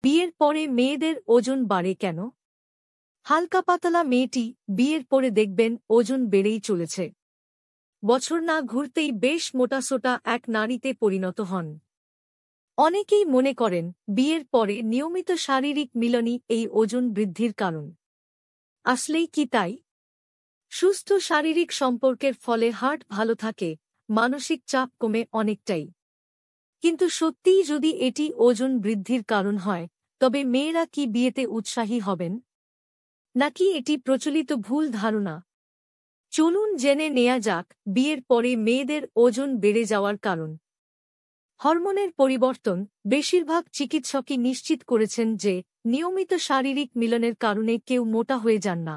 বিয়ের পরে মেয়েদের ওজন বাড়ে কেন? হালকা পাতলা মেয়েটি বিয়ের পরে দেখবেন ওজন বেড়েই চলেছে। বছর না ঘুরতেই বেশ মোটাসোটা এক নারীতে পরিণত হন। অনেকেই মনে করেন বিয়ের পরে নিয়মিত শারীরিক মিলনই এই ওজন বৃদ্ধির কারণ। আসলেই কি তাই? সুস্থ শারীরিক সম্পর্কের ফলে হার্ট ভালো থাকে, মানসিক চাপ কমে অনেকটাই। কিন্তু সত্যিই যদি এটি ওজন বৃদ্ধির কারণ হয়, তবে মেয়েরা কি বিয়েতে উৎসাহী হবেন? নাকি এটি প্রচলিত ভুল ধারণা? চলুন জেনে নেয়া যাক বিয়ের পরে মেয়েদের ওজন বেড়ে যাওয়ার কারণ। হরমোনের পরিবর্তন। বেশিরভাগ চিকিৎসকই নিশ্চিত করেছেন যে নিয়মিত শারীরিক মিলনের কারণে কেউ মোটা হয়ে যান না।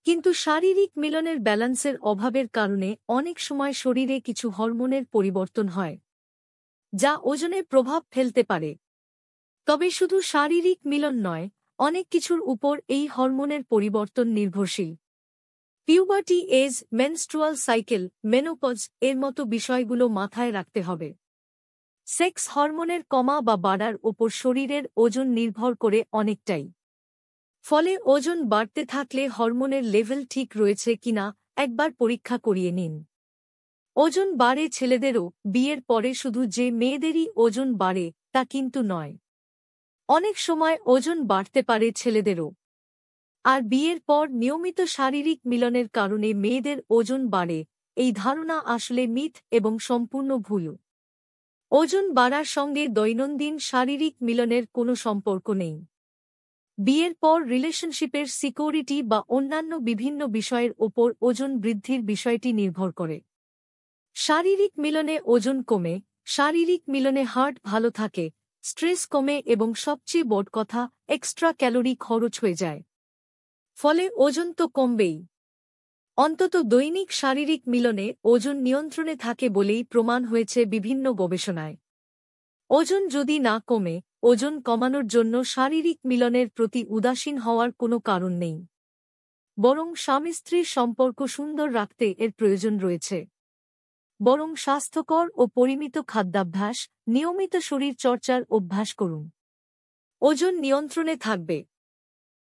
কিন্তু শারীরিক মিলনের ব্যালান্সের অভাবের কারণে অনেক সময় শরীরে কিছু হরমোনের পরিবর্তন হয়, যা ওজনে প্রভাব ফেলতে পারে। তবে শুধু শারীরিক মিলন নয়, অনেক কিছুর উপর এই হরমোনের পরিবর্তন নির্ভরশীল। Puberty age, menstrual cycle, menopause এর মতো বিষয়গুলো মাথায় রাখতে হবে। সেক্স হরমোনের কমা বা বাড়ার ওপর শরীরের ওজন নির্ভর করে অনেকটাই। ফলে ওজন বাড়তে থাকলে হরমোনের লেভেল ঠিক রয়েছে কিনা একবার পরীক্ষা করিয়ে নিন। ওজন বাড়ে ছেলেদেরও। বিয়ের পরে শুধু যে মেয়েদেরই ওজন বাড়ে তা কিন্তু নয়। অনেক সময় ওজন বাড়তে পারে ছেলেদেরও। আর বিয়ের পর নিয়মিত শারীরিক মিলনের কারণে মেয়েদের ওজন বাড়ে, এই ধারণা আসলে মিথ এবং সম্পূর্ণ ভুল। ওজন বাড়ার সঙ্গে দৈনন্দিন শারীরিক মিলনের কোনো সম্পর্ক নেই। বিয়ের পর রিলেশনশিপের সিকিউরিটি বা অন্যান্য বিভিন্ন বিষয়ের ওপর ওজন বৃদ্ধির বিষয়টি নির্ভর করে। শারীরিক মিলনে ওজন কমে, শারীরিক মিলনে হার্ট ভালো থাকে, স্ট্রেস কমে এবং সবচেয়ে বড় কথা, এক্সট্রা ক্যালোরি খরচ হয়ে যায়। ফলে ওজন তো কমবেই। অন্তত দৈনিক শারীরিক মিলনে ওজন নিয়ন্ত্রণে থাকে বলেই প্রমাণ হয়েছে বিভিন্ন গবেষণায়। ওজন যদি না কমে, ওজন কমানোর জন্য শারীরিক মিলনের প্রতি উদাসীন হওয়ার কোনো কারণ নেই। বরং স্বামী স্ত্রীর সম্পর্ক সুন্দর রাখতে এর প্রয়োজন রয়েছে। বরং স্বাস্থ্যকর ও পরিমিত খাদ্যাভ্যাস, নিয়মিত শরীর চর্চার অভ্যাস করুন। ওজন নিয়ন্ত্রণে থাকবে।